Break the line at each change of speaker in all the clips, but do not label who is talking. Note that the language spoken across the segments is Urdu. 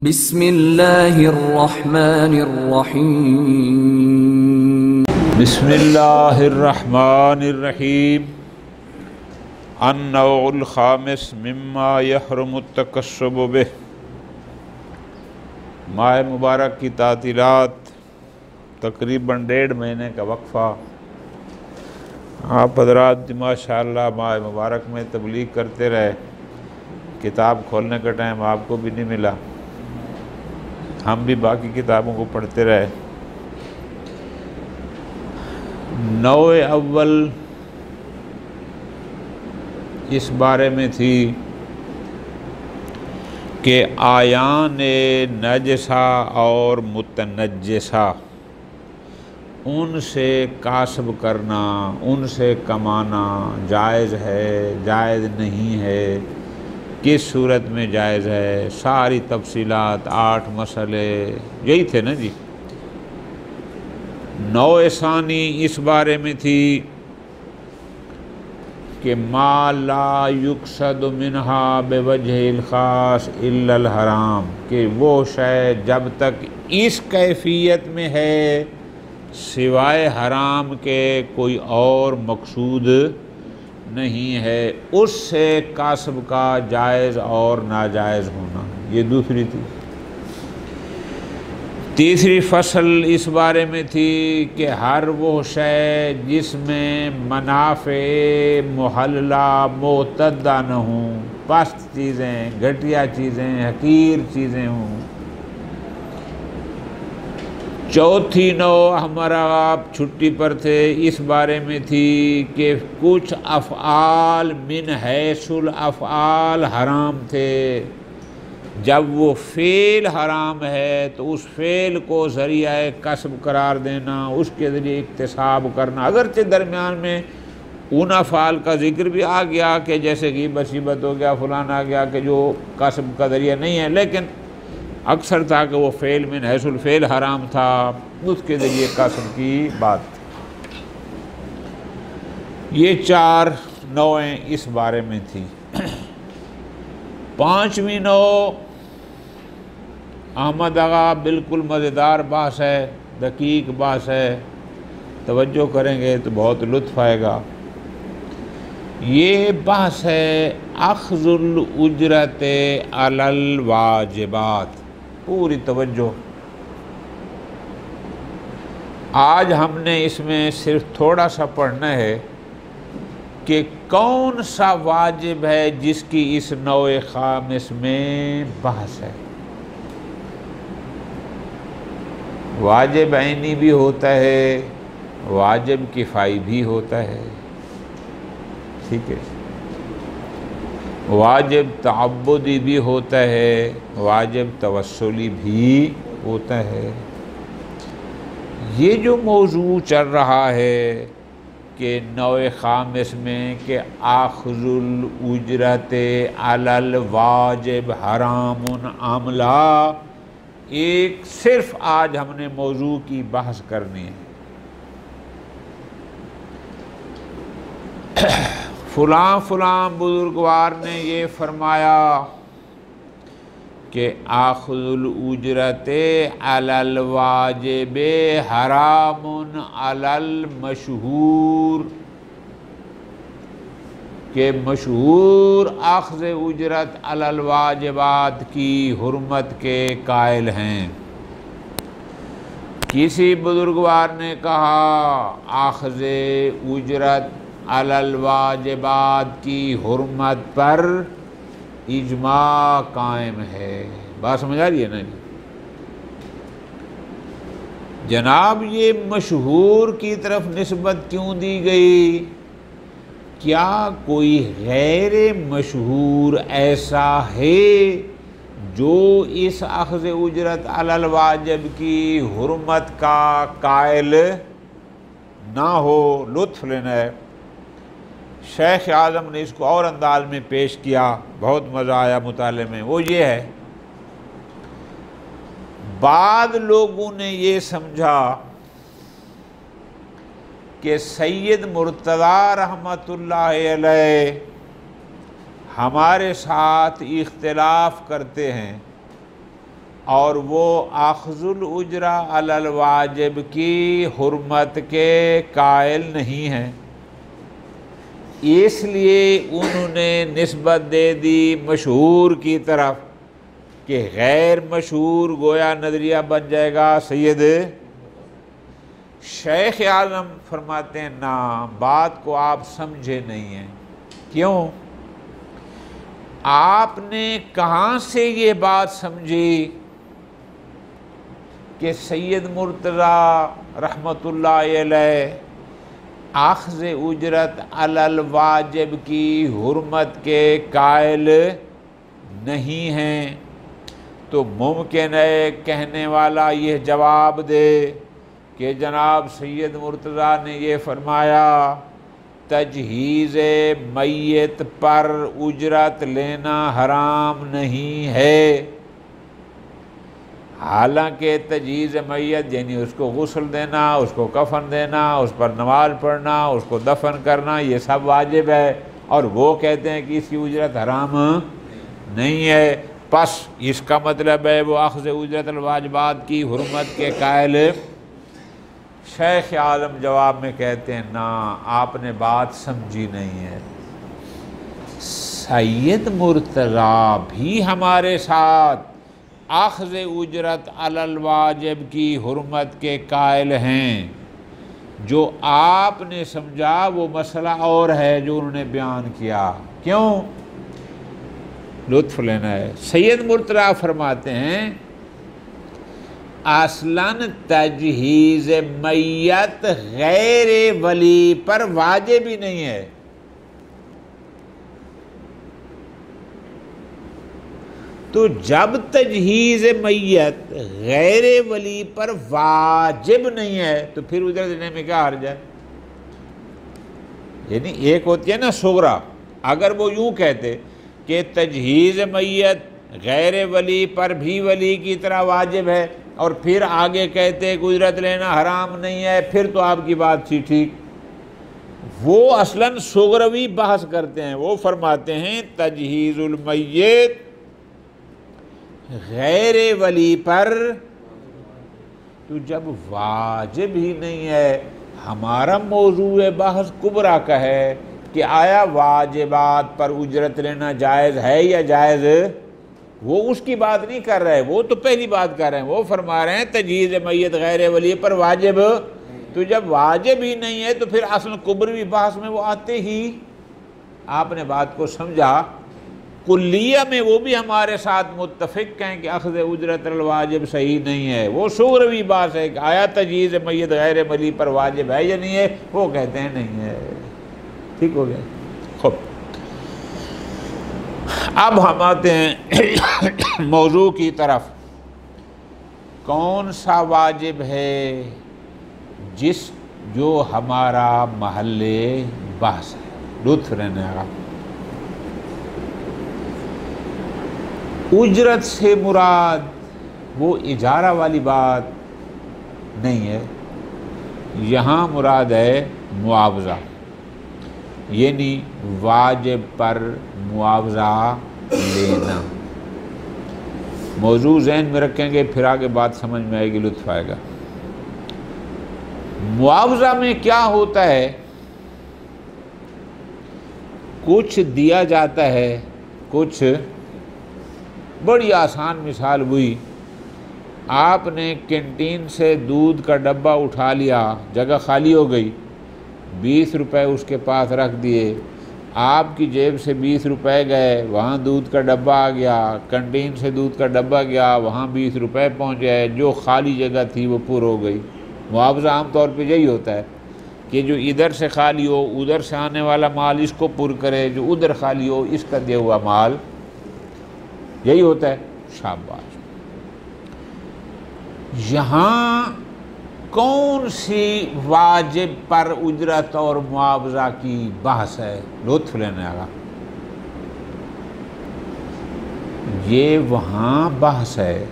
بسم اللہ الرحمن الرحیم
بسم اللہ الرحمن الرحیم النوع الخامس مما يحرم التکسب به ماہ مبارک کی تعطیلات، تقریباً 1.5 مہینے کا وقفہ۔ آپ حضرات ماشاءاللہ ماہ مبارک میں تبلیغ کرتے رہے، کتاب کھولنے کا ٹائم آپ کو بھی نہیں ملا، ہم بھی باقی کتابوں کو پڑھتے رہے۔ نوع اول اس بارے میں تھی کہ آیان نجسہ اور متنجسہ ان سے کاسب کرنا، ان سے کمانا جائز ہے، جائز نہیں ہے، کس صورت میں جائز ہے، ساری تفصیلات 8 مسئلے یہی تھے نا جی۔ نوع ثانی اس بارے میں تھی کہ ما لا یقصد منہا بوجہ الخاص الا الحرام، کہ وہ شے جب تک اس کیفیت میں ہے سوائے حرام کے کوئی اور مقصود نہیں ہے، اس سے کاسب کا جائز اور ناجائز ہونا، یہ دوسری تھی۔ تیسری فصل اس بارے میں تھی کہ ہر وہ شے جس میں منافع محللہ معتدہ نہ ہوں، پست چیزیں، گھٹیا چیزیں، حقیر چیزیں ہوں۔ چوتھی نوع ہمارا آپ چھٹی پر تھے، اس بارے میں تھی کہ کچھ افعال من حیث الافعال حرام تھے، جب وہ فعل حرام ہے تو اس فعل کو ذریعہ کسب قرار دینا، اس کے ذریعے اکتساب کرنا، اگرچہ درمیان میں ان افعال کا ذکر بھی آ گیا کہ جیسے غیبت شیبت ہو گیا، فلان آ گیا کہ جو کسب کا ذریعہ نہیں ہے، لیکن اکثر تھا کہ وہ فعل من حیث الفعل حرام تھا، اس کے ذریعے کسب کی بات۔ یہ 4 نوعیں اس بارے میں تھی۔ 5ویں نوع احمد آغا بالکل مزیدار بحث ہے، دقیق بحث ہے، توجہ کریں گے تو بہت لطف آئے گا۔ یہ بحث ہے اخذ الاجرت علی الواجبات، پوری توجہ۔ آج ہم نے اس میں صرف تھوڑا سا پڑھنا ہے کہ کون سا واجب ہے جس کی اس نوع خامس میں بحث ہے۔ واجب عینی بھی ہوتا ہے، واجب کفائی بھی ہوتا ہے، ٹھیک ہے، واجب تعبدی بھی ہوتا ہے، واجب توسلی بھی ہوتا ہے۔ یہ جو موضوع چل رہا ہے کہ نوع خامس میں کہ آخذ الاجرت علی الواجب حرام ام لا، ایک صرف آج ہم نے موضوع کی بحث کرنی ہے۔ فلاں فلاں بزرگوار نے یہ فرمایا کہ آخذ الاجرت علی الواجب حرام علی المشہور، کہ مشہور اخذ اجرت علی الواجبات کی حرمت کے قائل ہیں۔ کسی بزرگوار نے کہا اخذ اجرت علی الواجبات کی حرمت پر اجماع قائم ہے۔ بات سمجھ آ رہی ہے نا جی؟ جناب یہ مشہور کی طرف نسبت کیوں دی گئی؟ کیا کوئی غیر مشہور ایسا ہے جو اس اخذ اجرت علی الواجب کی حرمت کا قائل نہ ہو؟ لطف لینا ہے۔ شیخ اعظم نے اس کو اور انداز میں پیش کیا، بہت مزہ آیا مطالعے میں۔ وہ یہ ہے، بعض لوگوں نے یہ سمجھا کہ سید مرتضیٰ رحمۃ اللہ علیہ ہمارے ساتھ اختلاف کرتے ہیں اور وہ اخذ الاجرہ علی الواجب کی حرمت کے قائل نہیں ہیں، اس لیے انہوں نے نسبت دے دی مشہور کی طرف کہ غیر مشہور گویا نظریہ بن جائے گا سید۔ شیخ عالم فرماتے ہیں نا، بات کو آپ سمجھے نہیں ہیں۔ کیوں؟ آپ نے کہاں سے یہ بات سمجھی کہ سید مرتضیٰ رحمۃ اللہ علیہ اخذ اجرت علی الواجب کی حرمت کے قائل نہیں ہیں؟ تو ممکن ہے کہنے والا یہ جواب دے کہ جناب سید مرتضیٰ نے یہ فرمایا تجہیز میت پر اجرت لینا حرام نہیں ہے، حالانکہ تجہیز میت یعنی اس کو غسل دینا، اس کو کفن دینا، اس پر نماز پڑھنا، اس کو دفن کرنا، یہ سب واجب ہے، اور وہ کہتے ہیں کہ اس کی اجرت حرام نہیں ہے۔ پس اس کا مطلب ہے وہ اخذ اجرت الواجبات کی حرمت کے قائل۔ شیخ عالم جواب میں کہتے ہیں نا، آپ نے بات سمجھی نہیں ہے۔ سید مرتضیٰ بھی ہمارے ساتھ اخذ اجرت علی الواجب کی حرمت کے قائل ہیں، جو آپ نے سمجھا وہ مسئلہ اور ہے جو انہوں نے بیان کیا۔ کیوں؟ لطف لینا ہے۔ سید مرتضیٰ فرماتے ہیں اصلاً تجہیز میت غیر ولی پر واجب ہی نہیں ہے۔ تو جب تجہیز میت غیر ولی پر واجب نہیں ہے تو پھر اجرت دینے میں کیا حرج ہے؟ یعنی ایک ہوتی ہے نا صغریٰ، اگر وہ یوں کہتے کہ تجہیز میت غیر ولی پر بھی ولی کی طرح واجب ہے اور پھر آگے کہتے کہ اجرت لینا حرام نہیں ہے، پھر تو آپ کی بات تھی ٹھیک۔ وہ اصلاً صغروی بحث کرتے ہیں، وہ فرماتے ہیں تجہیز المیت غیر ولی پر، تو جب واجب ہی نہیں ہے، ہمارا موضوع بحث کبریٰ کا ہے کہ آیا واجبات پر اجرت لینا جائز ہے یا جائز؟ وہ اس کی بات نہیں کر رہے، وہ تو پہلی بات کر رہے ہیں، وہ فرما رہے ہیں تجہیز میت غیر ولی پر واجب۔ تو جب واجب ہی نہیں ہے تو پھر اصل کبروی بحث میں وہ آتے ہی۔ آپ نے بات کو سمجھا؟ کلیہ میں وہ بھی ہمارے ساتھ متفق ہیں کہ اخذ اجرت الواجب صحیح نہیں ہے، وہ صغروی بات ہے کہ آیا تجہیز میت غیر ولی پر واجب ہے یا نہیں ہے، وہ کہتے ہیں نہیں ہے۔ ٹھیک ہو گیا؟ خوب، اب ہم آتے ہیں موضوع کی طرف۔ کون سا واجب ہے جو ہمارا محل بحث ہے؟ لطف رہنے گا۔ اجرت سے مراد وہ اجارہ والی بات نہیں ہے، یہاں مراد ہے معاوضہ، یعنی واجب پر معاوضہ لینا۔ موضوع ذہن میں رکھیں گے، پھر آگے بات سمجھ میں آئے گی، لطف آئے گا۔ معاوضہ میں کیا ہوتا ہے؟ کچھ دیا جاتا ہے، کچھ، بڑی آسان مثال ہوئی، آپ نے کینٹین سے دودھ کا ڈبہ اٹھا لیا، جگہ خالی ہو گئی، 20 روپے اس کے پاس رکھ دیے، آپ کی جیب سے 20 روپے گئے، وہاں دودھ کا ڈبہ آ گیا، کینٹین سے دودھ کا ڈبہ گیا، وہاں 20 روپے پہنچ گئے، جو خالی جگہ تھی وہ پر ہو گئی۔ معاوضہ عام طور پہ یہی ہوتا ہے کہ جو ادھر سے خالی ہو، ادھر سے آنے والا مال اس کو پر کرے، جو ادھر خالی ہو اس کا دیا ہوا مال، یہی ہوتا ہے۔ شاباش۔ یہاں کون سی واجب پر اجرت اور معاوضہ کی بحث ہے؟ لطف لینے آگا۔ یہ وہاں بحث ہے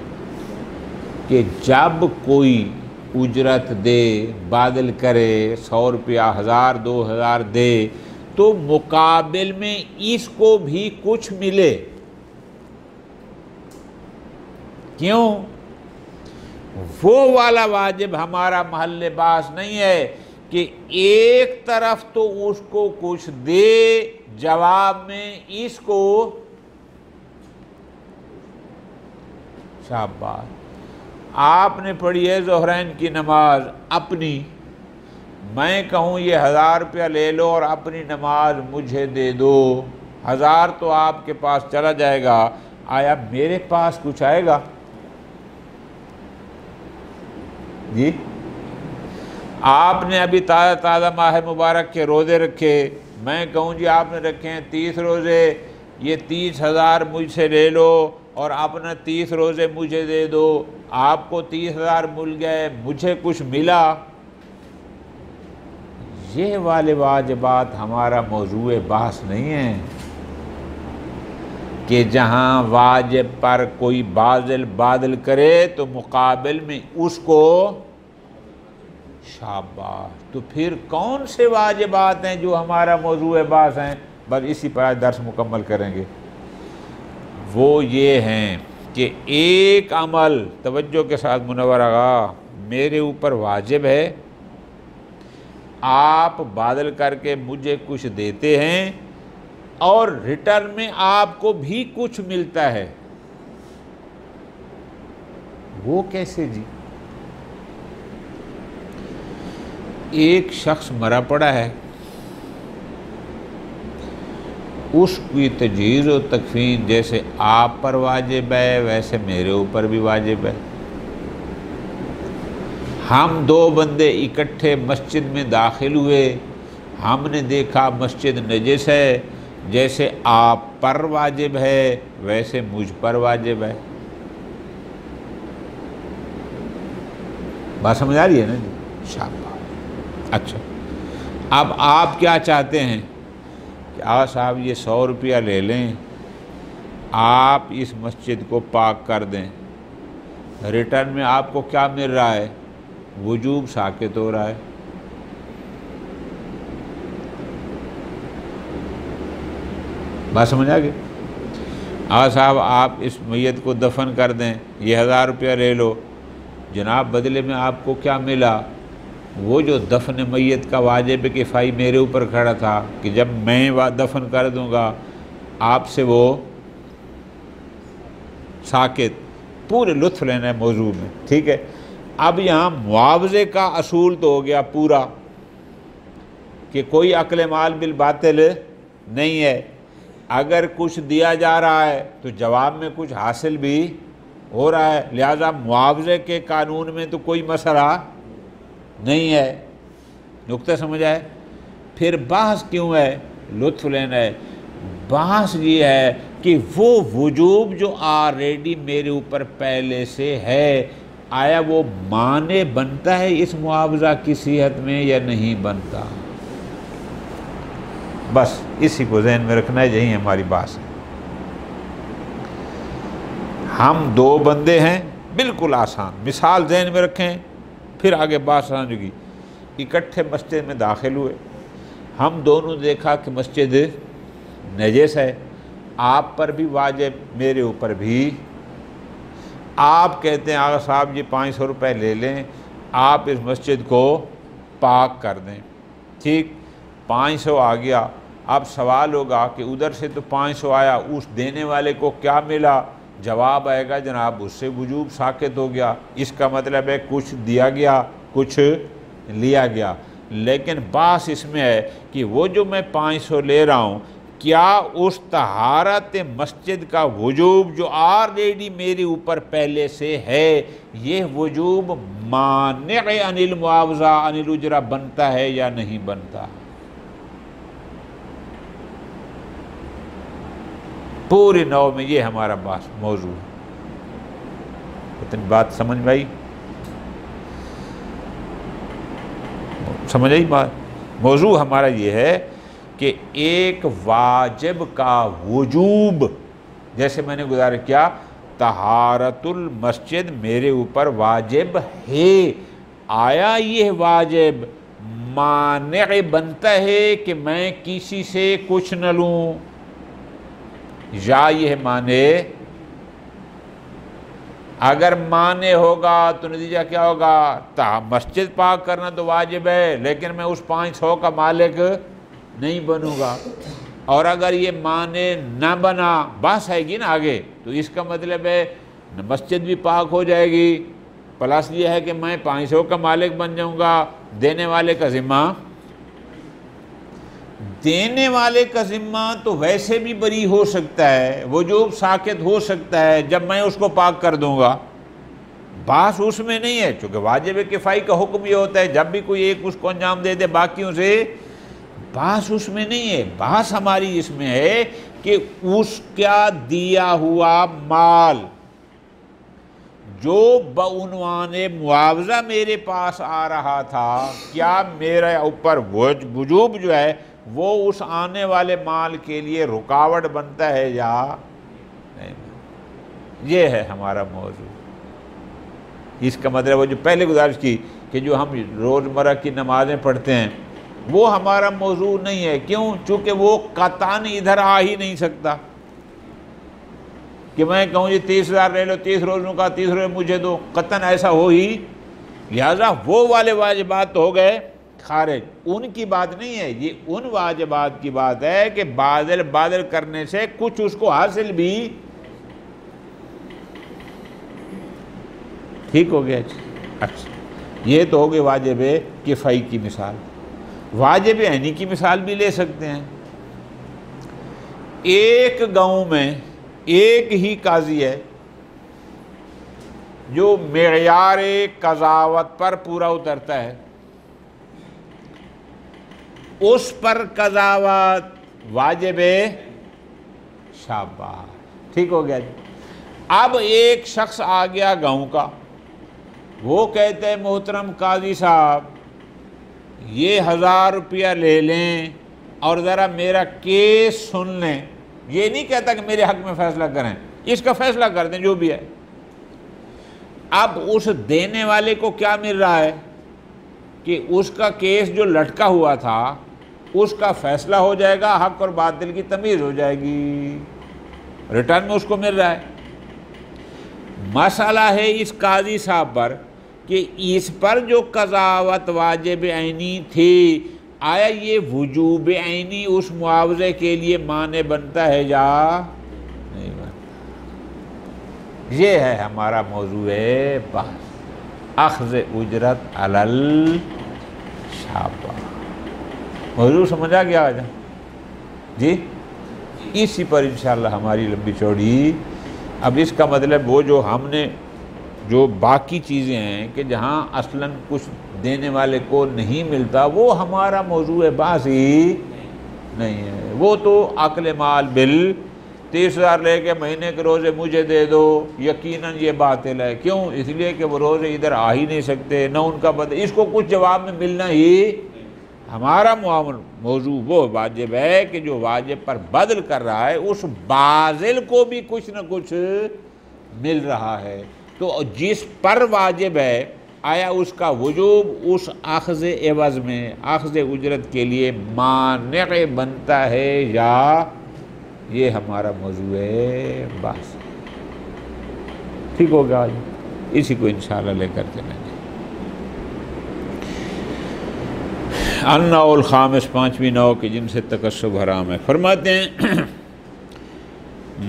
کہ جب کوئی اجرت دے، بادل کرے، 100 روپیہ، 1000، 2000 دے، تو مقابل میں اس کو بھی کچھ ملے۔ کیوں؟ وہ والا واجب ہمارا محل بحث نہیں ہے کہ ایک طرف تو اس کو کچھ دے، جواب میں اس کو شاباش۔ آپ نے پڑھی ہے ظہرین کی نماز اپنی، میں کہوں یہ 1000 روپیہ لے لو اور اپنی نماز مجھے دے دو، 1000 تو آپ کے پاس چلا جائے گا، آیا میرے پاس کچھ آئے گا؟ جی آپ نے ابھی تازہ تازہ ماہ مبارک کے روزے رکھے، میں کہوں جی آپ نے رکھے ہیں 30 روزے، یہ 30,000 مجھ سے لے لو اور اپنا 30 روزے مجھے دے دو، آپ کو 30,000 مل گئے، مجھے کچھ ملا۔ یہ والے واجبات ہمارا موضوع بحث نہیں ہے کہ جہاں واجب پر کوئی بادل کرے تو مقابل میں اس کو شاباش۔ تو پھر کون سے واجبات ہیں جو ہمارا موضوع بحث ہیں؟ بس اسی پر آج درس مکمل کریں گے۔ وہ یہ ہیں کہ ایک عمل، توجہ کے ساتھ منور آغا، میرے اوپر واجب ہے، آپ بادل کر کے مجھے کچھ دیتے ہیں اور ریٹرن میں آپ کو بھی کچھ ملتا ہے، وہ کیسے جی؟ ایک شخص مرا پڑا ہے، اس کی تجہیز و تکفین جیسے آپ پر واجب ہے ویسے میرے اوپر بھی واجب ہے۔ ہم 2 بندے اکٹھے مسجد میں داخل ہوئے، ہم نے دیکھا مسجد نجس ہے، جیسے آپ پر واجب ہے ویسے مجھ پر واجب ہے۔ بات سمجھ آ رہی ہے نا جی؟ شاباش۔ اچھا، اب آپ کیا چاہتے ہیں کہ آقا صاحب یہ 100 روپیہ لے لیں، آپ اس مسجد کو پاک کر دیں، ریٹرن میں آپ کو کیا مل رہا ہے؟ وجوب ساقط ہو رہا ہے۔ بات سمجھ آ گئی؟ آقا صاحب آپ اس میت کو دفن کر دیں، یہ 1000 روپیہ لے لو، جناب بدلے میں آپ کو کیا ملا؟ وہ جو دفن میت کا واجب کفائی میرے اوپر کھڑا تھا کہ جب میں دفن کر دوں گا آپ سے وہ ساکت، پورے لطف لینا ہے موضوع میں، ٹھیک ہے؟ اب یہاں معاوضے کا اصول تو ہو گیا پورا کہ کوئی عقل مال بالباطل نہیں ہے، اگر کچھ دیا جا رہا ہے تو جواب میں کچھ حاصل بھی ہو رہا ہے، لہذا معاوضے کے قانون میں تو کوئی مسئلہ نہیں ہے۔ نقطہ سمجھ آئے؟ پھر بحث کیوں ہے؟ لطف لینا ہے۔ بحث یہ ہے کہ وہ وجوب جو آلریڈی میرے اوپر پہلے سے ہے، آیا وہ معنی بنتا ہے اس معاوضہ کی صحت میں یا نہیں بنتا؟ بس اسی کو ذہن میں رکھنا ہے، یہی ہماری بات ہے۔ ہم 2 بندے ہیں، بالکل آسان مثال ذہن میں رکھیں، پھر آگے بات آسان ہوگی۔ اکٹھے مسجد میں داخل ہوئے، ہم دونوں دیکھا کہ مسجد نجس ہے، آپ پر بھی واجب میرے اوپر بھی۔ آپ کہتے ہیں آقا صاحب یہ 500 روپے لے لیں، آپ اس مسجد کو پاک کر دیں، ٹھیک؟ 500 آ گیا، اب سوال ہوگا کہ ادھر سے تو 500 آیا، اس دینے والے کو کیا ملا؟ جواب آئے گا جناب اس سے وجوب ساقط ہو گیا، اس کا مطلب ہے کچھ دیا گیا کچھ لیا گیا۔ لیکن بات اس میں ہے کہ وہ جو میں 500 لے رہا ہوں، کیا اس طہارت مسجد کا وجوب جو آلریڈی میرے اوپر پہلے سے ہے، یہ وجوب مانع عن المعاوضہ عن الاجرہ بنتا ہے یا نہیں بنتا؟ پوری نو میں یہ ہمارا موضوع ہے۔ اتنی بات سمجھ میں آئی؟ سمجھ آئی بات؟ موضوع ہمارا یہ ہے کہ ایک واجب کا وجوب، جیسے میں نے گزارش کیا، طہارت المسجد میرے اوپر واجب ہے، آیا یہ واجب مانع بنتا ہے کہ میں کسی سے کچھ نہ لوں، یا یہ مانے اگر مانے ہوگا تو نتیجہ کیا ہوگا؟ مسجد پاک کرنا تو واجب ہے، لیکن میں اس 500 کا مالک نہیں بنوں گا۔ اور اگر یہ مانے نہ بنا، بحث آئے گی نا آگے، تو اس کا مطلب ہے مسجد بھی پاک ہو جائے گی، پلس یہ ہے کہ میں 500 کا مالک بن جاؤں گا۔ دینے والے کا ذمہ تو ویسے بھی بری ہو سکتا ہے، وجوب ساقط ہو سکتا ہے جب میں اس کو پاک کر دوں گا، بحث اس میں نہیں ہے، چونکہ واجب کفائی کا حکم یہ ہوتا ہے جب بھی کوئی ایک اس کو انجام دے دے باقیوں سے، بحث اس میں نہیں ہے، بحث ہماری اس میں ہے کہ اس کا دیا ہوا مال جو بعنوان معاوضہ میرے پاس آ رہا تھا، کیا میرے اوپر وجوب جو ہے وہ اس آنے والے مال کے لیے رکاوٹ بنتا ہے یا نہیں؟ یہ ہے ہمارا موضوع۔ اس کا مطلب وہ جو پہلے گزارش کی کہ جو ہم روزمرہ کی نمازیں پڑھتے ہیں وہ ہمارا موضوع نہیں ہے، کیوں؟ چونکہ وہ قطعاً ادھر آ ہی نہیں سکتا کہ میں کہوں جی 30,000 لے لو، 30 روزوں کا 30 روز مجھے دو، قطعاً ایسا ہو ہی، لہذا وہ والے واجبات ہو گئے خارج، ان کی بات نہیں ہے، یہ ان واجبات کی بات ہے کہ بادل کرنے سے کچھ اس کو حاصل بھی ٹھیک ہو گیا۔ اچھا، یہ تو ہو گئی واجب کفائی کی مثال۔ واجب عینی کی مثال بھی لے سکتے ہیں۔ ایک گاؤں میں ایک ہی قاضی ہے جو معیار قضاوت پر پورا اترتا ہے، اس پر قضاوت واجب شاباش، ٹھیک ہو گیا جی۔ اب ایک شخص آ گیا گاؤں کا، وہ کہتے ہیں محترم قاضی صاحب یہ 1000 روپیہ لے لیں اور ذرا میرا کیس سن لیں، یہ نہیں کہتا کہ میرے حق میں فیصلہ کریں، اس کا فیصلہ کر دیں جو بھی ہے۔ اب اس دینے والے کو کیا مل رہا ہے کہ اس کا کیس جو لٹکا ہوا تھا اس کا فیصلہ ہو جائے گا، حق اور باطل کی تمیز ہو جائے گی، ریٹرن میں اس کو مل رہا ہے۔ مسئلہ ہے اس قاضی صاحب پر کہ اس پر جو قضاوت واجب عینی تھی، آیا یہ وجوب عینی اس معاوضے کے لیے مانع بنتا ہے یا نہیں بنتا؟ یہ ہے ہمارا موضوع بحث، اخذ اجرت علی الشابہ۔ موضوع سمجھا گیا آج جی؟ اسی پر انشاءاللہ ہماری لمبی چوڑی۔ اب اس کا مطلب وہ جو ہم نے جو باقی چیزیں ہیں کہ جہاں اصلاً کچھ دینے والے کو نہیں ملتا، وہ ہمارا موضوع بحث ہی نہیں ہے، وہ تو عقل مال بل 30,000 لے کے مہینے کے روزے مجھے دے دو، یقیناً یہ باطل ہے۔ کیوں؟ اس لیے کہ وہ روزے ادھر آ ہی نہیں سکتے، نہ ان کا اس کو کچھ جواب میں ملنا ہی۔ ہمارا موضوع وہ واجب ہے کہ جو واجب پر بدل کر رہا ہے اس باذل کو بھی کچھ نہ کچھ مل رہا ہے، تو جس پر واجب ہے آیا اس کا وجوب اس اخذ عوض میں، اخذ اجرت کے لیے مانع بنتا ہے یا؟ یہ ہمارا موضوع ہے بس، ٹھیک ہوگا؟ اسی کو انشاءاللہ لے کر چلیں گے۔ النوع الخامس، 5ویں نوع کہ جن سے تکسب حرام ہے، فرماتے ہیں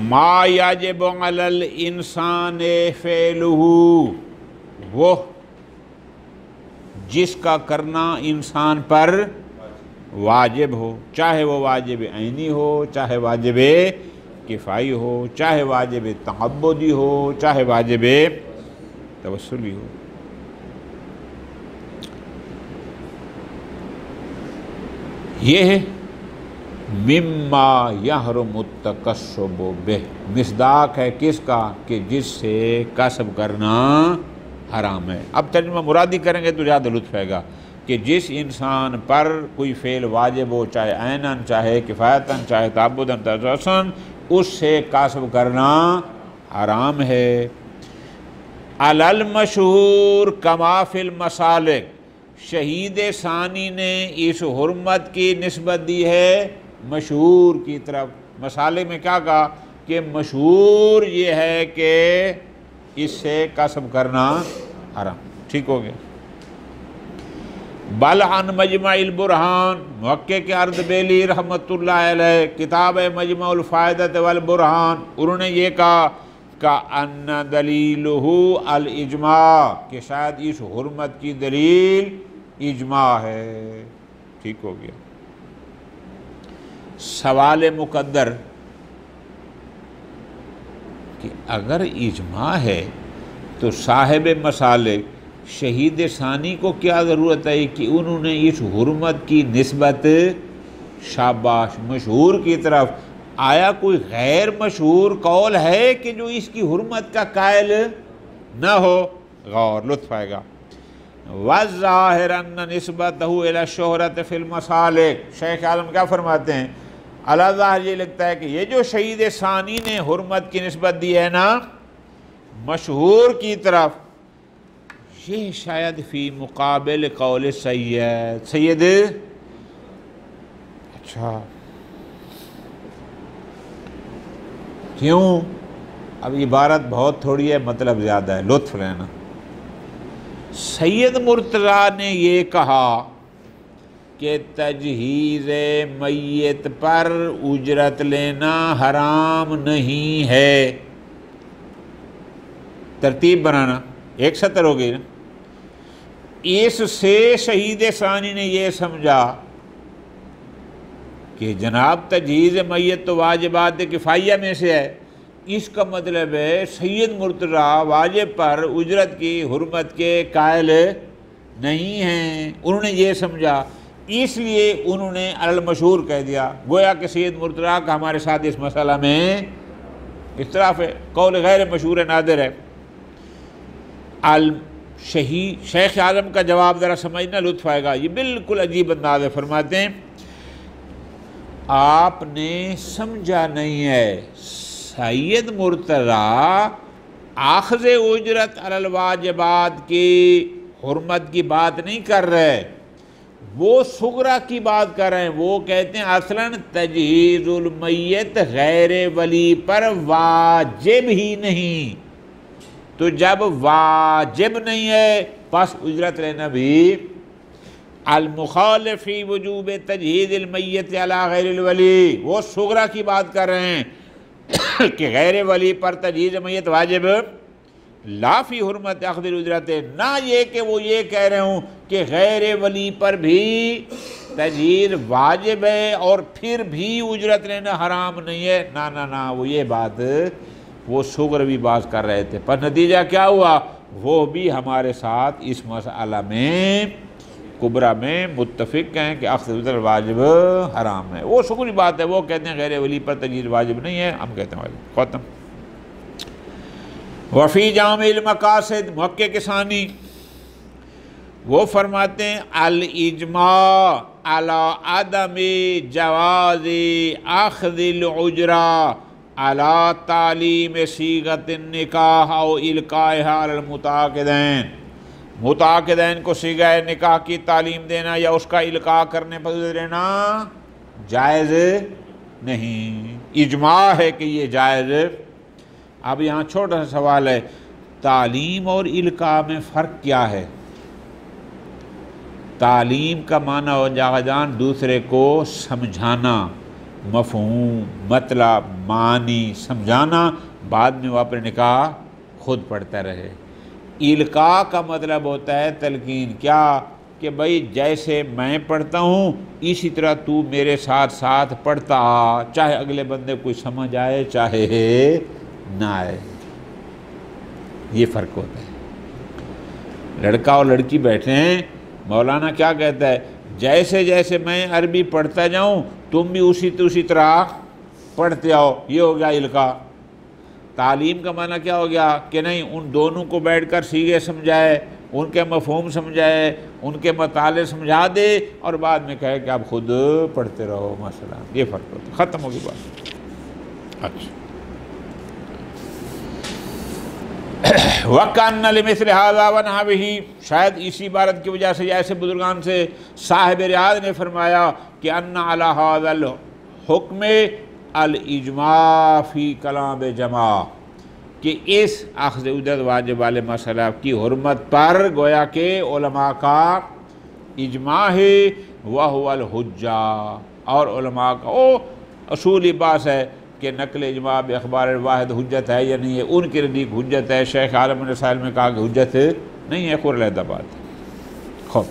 ما یجب علی الانسان فعلہ، وہ جس کا کرنا انسان پر واجب ہو، چاہے وہ واجب عینی ہو، چاہے واجب کفائی ہو، چاہے واجب تعبدی ہو، چاہے واجب توسلی ہو۔ یہ ہے مما یحرم التکسب بہ، مصداق ہے کس کا؟ کہ جس سے کسب کرنا حرام ہے۔ اب ترجمہ مرادی کریں گے تو زیادہ لطف آئے گا کہ جس انسان پر کوئی فعل واجب ہو، چاہے عیناً، چاہے کفایتاً، چاہے تعبداً، تجسساً، اس سے کسب کرنا حرام ہے۔ علی المشہور کما فی المسالک، شہید ثانی نے اس حرمت کی نسبت دی ہے مشہور کی طرف۔ مسالک میں کیا کہا کہ مشہور یہ ہے کہ اس سے کسب کرنا حرام. ٹھیک ہو گیا. بل عن مجمع البرہان، محقق اردبیلی رحمۃ اللہ علیہ، کتاب ہے مجمع الفائدۃ والبرہان، انہوں نے یہ کہا کہ ان دلیلہ الاجماع، کہ شاید اس حرمت کی دلیل اجماع ہے. ٹھیک ہو گیا. سوال مقدر کہ اگر اجماع ہے تو صاحب مسالک شہید ثانی کو کیا ضرورت ہے کہ انہوں نے اس حرمت کی نسبت شاباش مشہور کی طرف. آیا کوئی غیر مشہور قول ہے کہ جو اس کی حرمت کا قائل نہ ہو؟ غور، لطف آئے گا. وَالظَّاهِرَ أَنَّ نِسْبَتَهُ إِلَى الشُّهْرَةِ فِي الْمَسَالِكِ، شیخ عالم کیا فرماتے ہیں؟ اللہ ظاہر یہ لگتا ہے کہ یہ جو شہید ثانی نے حرمت کی نسبت دی ہے نا مشہور کی طرف، یہ شاید فی مقابل قول سید. اچھا کیوں؟ اب عبارت بہت تھوڑی ہے، مطلب زیادہ ہے، لطف لینا. سید مرتضیٰ نے یہ کہا کہ تجہیز میت پر اجرت لینا حرام نہیں ہے. ترتیب بنانا، ایک سطر ہو گئی نا. اس سے شہید ثانی نے یہ سمجھا کہ جناب تجہیز میت تو واجبات کفایہ میں سے ہے. اس کا مطلب ہے سید مرتضیٰ واجب پر اجرت کی حرمت کے قائل نہیں ہیں. انہوں نے یہ سمجھا، اس لیے انہوں نے المشہور کہہ دیا. گویا کہ سید مرتضیٰ کا ہمارے ساتھ اس مسئلہ میں اختلاف ہے، قول غیر مشہور نادر ہے. شیخ اعظم کا جواب ذرا سمجھنا، لطف آئے گا. یہ بالکل عجیب انداز ہے. فرماتے ہیں آپ نے سمجھا نہیں ہے، سید مرتضیٰ اخذ اجرت علی الواجبات کی حرمت کی بات نہیں کر رہے، وہ صغرا کی بات کر رہے ہیں. وہ کہتے ہیں اصلاً تجہیز المیت غیر ولی پر واجب ہی نہیں، تو جب واجب نہیں ہے پس اجرت لینا بھی. المخالف فی وجوب تجہیز المیت علی غیر الولی، وہ صغرا کی بات کر رہے ہیں کہ غیر ولی پر تجہیز میت واجب، لا فی حرمت اخذ الاجرت، نہ یہ کہ وہ یہ کہہ رہے ہوں کہ غیر ولی پر بھی تجہیز واجب ہے اور پھر بھی اجرت لینا حرام نہیں ہے. نہ وہ یہ بات وہ صغروی بات کر رہے تھے. پر نتیجہ کیا ہوا؟ وہ بھی ہمارے ساتھ اس مسئلہ میں کبرا میں متفق ہیں کہ اخذ الاجرت واجب حرام ہے. وہ صغری بات ہے، وہ کہتے ہیں غیر ولی پر تجہیز واجب نہیں ہے، ہم کہتے ہیں واجب. ختم. وفی جامع المقاصد، محقق ثانی وہ فرماتے ہیں الاجماع علی عدم جواز اخذ العجرہ علی تعلیم صیغۃ النکاح او القائها علی المتعاقدین، متعاقدین کو صیغہ نکاح کی تعلیم دینا یا اس کا القاء کرنے پر دینا جائز نہیں. اجماع ہے کہ یہ جائز. اب یہاں چھوٹا سا سوال ہے، تعلیم اور القاء میں فرق کیا ہے؟ تعلیم کا معنی ہو جان دوسرے کو سمجھانا، مفہوم، مطلب، معنی سمجھانا، بعد میں وہ اپنے نکاح خود پڑھتا رہے. القاء کا مطلب ہوتا ہے تلقین. کیا؟ کہ بھئی جیسے میں پڑھتا ہوں اسی طرح تو میرے ساتھ ساتھ پڑھتا، چاہے اگلے بندے کوئی سمجھ آئے چاہے نہ آئے. یہ فرق ہوتا ہے. لڑکا اور لڑکی بیٹھے ہیں، مولانا کیا کہتا ہے؟ جیسے جیسے میں عربی پڑھتا جاؤں تم بھی اسی طرح پڑھتے آؤ. یہ ہو گیا القاء. تعلیم کا معنی کیا ہو گیا؟ کہ نہیں، ان دونوں کو بیٹھ کر صیغے سمجھائے، ان کے مفہوم سمجھائے، ان کے مطالعے سمجھا دے اور بعد میں کہے کہ آپ خود پڑھتے رہو. مثلا یہ فرق ہوتا ہے. ختم ہوگی بات. اچھا، وَكَأَنَّ لِمِثْلِ هَذَا وَنَحْوِهِ، شاید اسی عبارت کی وجہ سے ایسے بزرگان سے صاحب ریاض نے فرمایا کہ أَنَّ عَلَى هَذَا الْحُكْمِ الْإِجْمَاعِ فِي كَلَامِ جَمَاعَ، کہ اس اخذ اجرت واجب والے مسئلہ کی حرمت پر گویا کہ علماء کا اجماع ہے، وَهُوَ الْحُجَّةُ، اور علماء کا اصولی بات ہے کہ نقل اجماع باخبار الواحد حجت ہے یا نہیں ہے، ان کے نزدیک حجت ہے۔ شیخ عالم الرسائل میں کہا کہ حجت نہیں ہے، خور علیحدہ بات ہے۔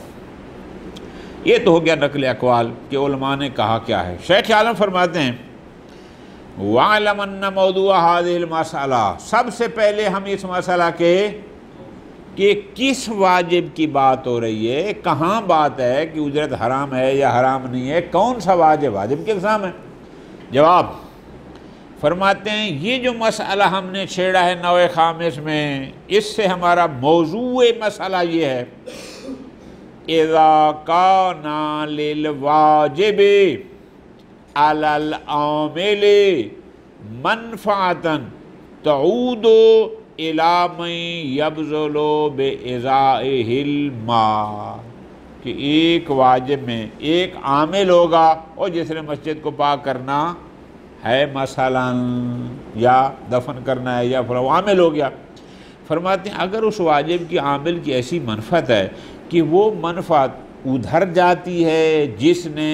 یہ تو ہو گیا نقل اقوال کہ علماء نے کہا کیا ہے۔ شیخ عالم فرماتے ہیں وَعْلَمْ أَنَّ مَوْضُوعَ هَذِهِ الْمَسْأَلَةِ، سب سے پہلے ہم اس مسئلہ کے کہ کس واجب کی بات ہو رہی ہے، کہاں بات ہے کہ اجرت حرام ہے یا حرام نہیں ہے، کون سا واجب کی اقسام ہے۔ جواب فرماتے ہیں یہ جو مسئلہ ہم نے چھیڑا ہے نوع خامس میں، اس سے ہمارا موضوع مسئلہ یہ ہے اذا کان للواجب علی العامل منفعۃ تعود الی من یبذل بإزائہ المال، کہ ایک واجب میں ایک عامل ہوگا اور جس نے مسجد کو پاک کرنا ہے مثلا یا دفن کرنا ہے یا فلاں عامل ہو گیا۔ فرماتے ہیں اگر اس واجب کی عامل کی ایسی منفعت ہے کہ وہ منفعت ادھر جاتی ہے جس نے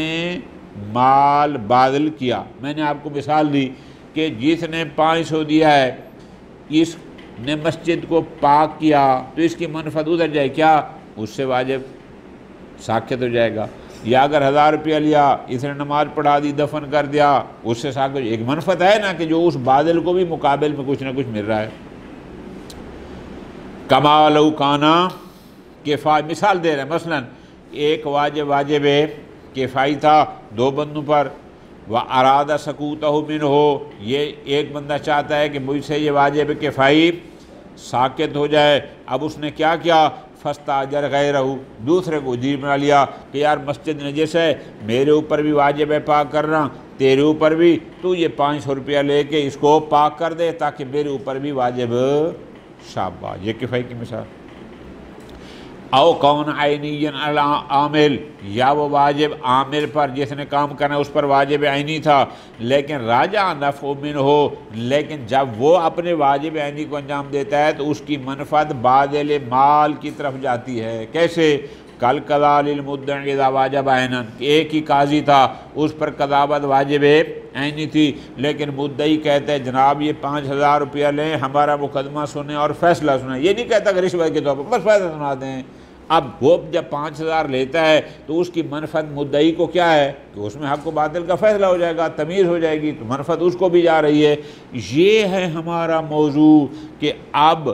مال باذل کیا، میں نے آپ کو مثال دی کہ جس نے 500 دیا ہے، اس نے مسجد کو پاک کیا تو اس کی منفعت ادھر جائے، کیا اس سے واجب ساقط ہو جائے گا۔ یا اگر 1000 روپیہ لیا، اس نے نماز پڑھا دی، دفن کر دیا، اس سے ساقط، ایک منفعت ہے نا کہ جو اس باذل کو بھی مقابل میں کچھ نہ کچھ مل رہا ہے۔ کما لو کانا کفائی، مثال دے رہے ہیں، مثلا ایک واجب کفائی تھا 2 بندوں پر، وَأَرَادَ سَقُوطَهُ مِنْهُ، یہ ایک بندہ چاہتا ہے کہ مجھ سے یہ واجب کفائی ساقط ہو جائے، اب اس نے کیا کیا، فَاسْتَأْجَرَ غَيْرَهُ، دوسرے کو اجیر بنا لیا کہ یار مسجد نجس ہے، میرے اوپر بھی واجب ہے پاک کرنا، تیرے اوپر بھی، تو یہ 500 روپیہ لے کے اس کو پاک کر دے تاکہ میرے اوپر بھی واجب شابہ، یہ کفائی کی مثال۔ او کون عینی عامل، یا وہ واجب عامل پر جس نے کام کرنا اس پر واجب عینی تھا، لیکن راجع نفع منہ، لیکن جب وہ اپنے واجب عینی کو انجام دیتا ہے تو اس کی منفعت باذل مال کی طرف جاتی ہے۔ کیسے؟ کل قضاء للمدعی اذا واجب عینا، ایک ہی قاضی تھا، اس پر قضاوت واجب عینی تھی، لیکن مدعی کہتے ہیں جناب یہ 5000 روپیہ لیں، ہمارا مقدمہ سنیں اور فیصلہ سنیں، یہ نہیں کہتا کہ رشوت کے طور پر بس فیصلہ سنا دیں۔ اب وہ جب 5000 لیتا ہے تو اس کی منفعت مدعی کو کیا ہے کہ اس میں حق و باطل کا فیصلہ ہو جائے گا، تمیز ہو جائے گی، تو منفعت اس کو بھی جا رہی ہے۔ یہ ہے ہمارا موضوع کہ اب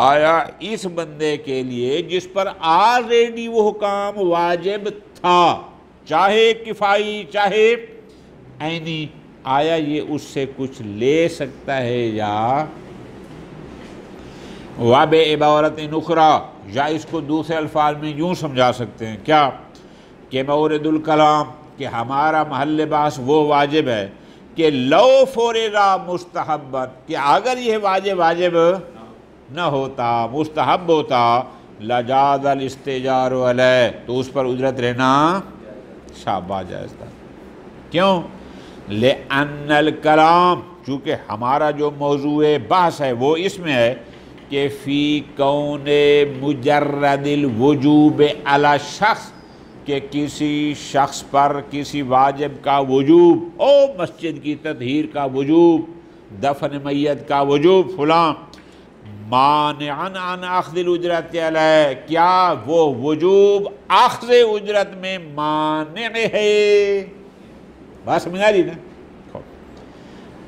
آیا اس بندے کے لیے جس پر آلریڈی وہ حکام واجب تھا، چاہے کفائی چاہے عینی، آیا یہ اس سے کچھ لے سکتا ہے یا وَبِعِبَارَةٍ أُخْرَى، یا اس کو دوسرے الفاظ میں یوں سمجھا سکتے ہیں کیا کہ مورد الکلام، کہ ہمارا محل بحث وہ واجب ہے کہ لو فرض مستحبا، کہ اگر یہ واجب نہ ہوتا، مستحب ہوتا، لجاز الاستئجار علیہ، تو اس پر اجرت لینا شابہ جائز تھا۔ کیوں؟ لأن الکلام، چونکہ ہمارا جو موضوع بحث ہے وہ اس میں ہے کہ فی کون مجرد الوجوب علی شخص، کہ کسی شخص پر کسی واجب کا وجوب، او مسجد کی تطہیر کا وجوب، دفن میت کا وجوب فلاں، مانعاً عن اخذ الاجرت علیہ، کیا وہ وجوب اخذ اجرت میں مانع ہے؟ بات سمجھ آ رہی نا؟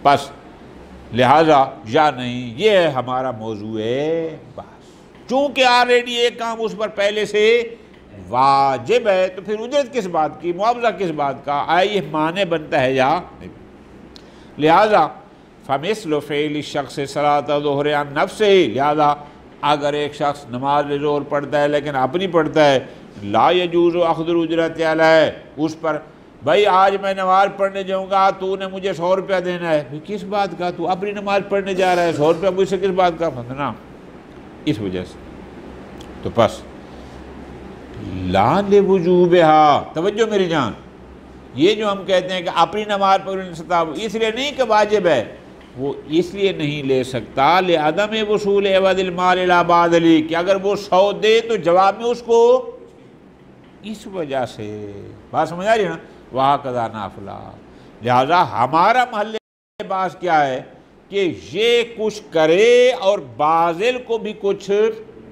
بس لہذا یا نہیں، یہ ہے ہمارا موضوع بحث۔ چونکہ آلریڈی ایک کام اس پر پہلے سے واجب ہے تو پھر اجرت کس بات کی، معاوضہ کس بات کا، آیا یہ مانع بنتا ہے یا نہیں؟ لہذا فَمِثْلُ فِعْلِ الشَّخْصِ صَلَاةَ الظُّهْرِ عَنْ نَفْسِهِ، لہذا اگر ایک شخص نماز ظہر پڑھتا ہے لیکن اپنی پڑھتا ہے، لا يجوز اخذ الاجرت علیہ، اس پر بھائی آج میں نماز پڑھنے جاؤں گا، تو نے مجھے 100 روپیہ دینا ہے، کس بات کا، تو اپنی نماز پڑھنے جا رہا ہے، 100 روپیہ مجھ سے کس بات کا پھنسنا، اس وجہ سے تو پس لا لوجوبہا، توجہ میری جان، یہ جو ہم کہتے ہیں کہ اپنی نماز پڑھنے ستا، اس لیے نہیں کہ واجب ہے، وہ اس لیے نہیں لے سکتا لعدم وصول عوض المال الی باذلی، کہ اگر وہ 100 دے تو جواب میں اس کو اس وجہ سے، بات سمجھ آ رہی ہے نا، وہاں قضا نافلہ. لہذا ہمارا محل باز کیا ہے کہ یہ کچھ کرے اور باذل کو بھی کچھ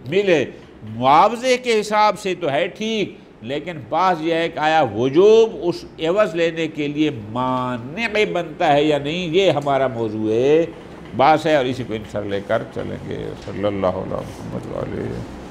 ملے. معاوضے کے حساب سے تو ہے ٹھیک، لیکن بات یہ ہے کہ آیا وجوب اس عوض لینے کے لیے مانع بنتا ہے یا نہیں، یہ ہمارا موضوع ہے، بات ہے، اور اسی کو انشاءاللہ لے کر چلیں گے. صلی اللہ علیہ وسلم.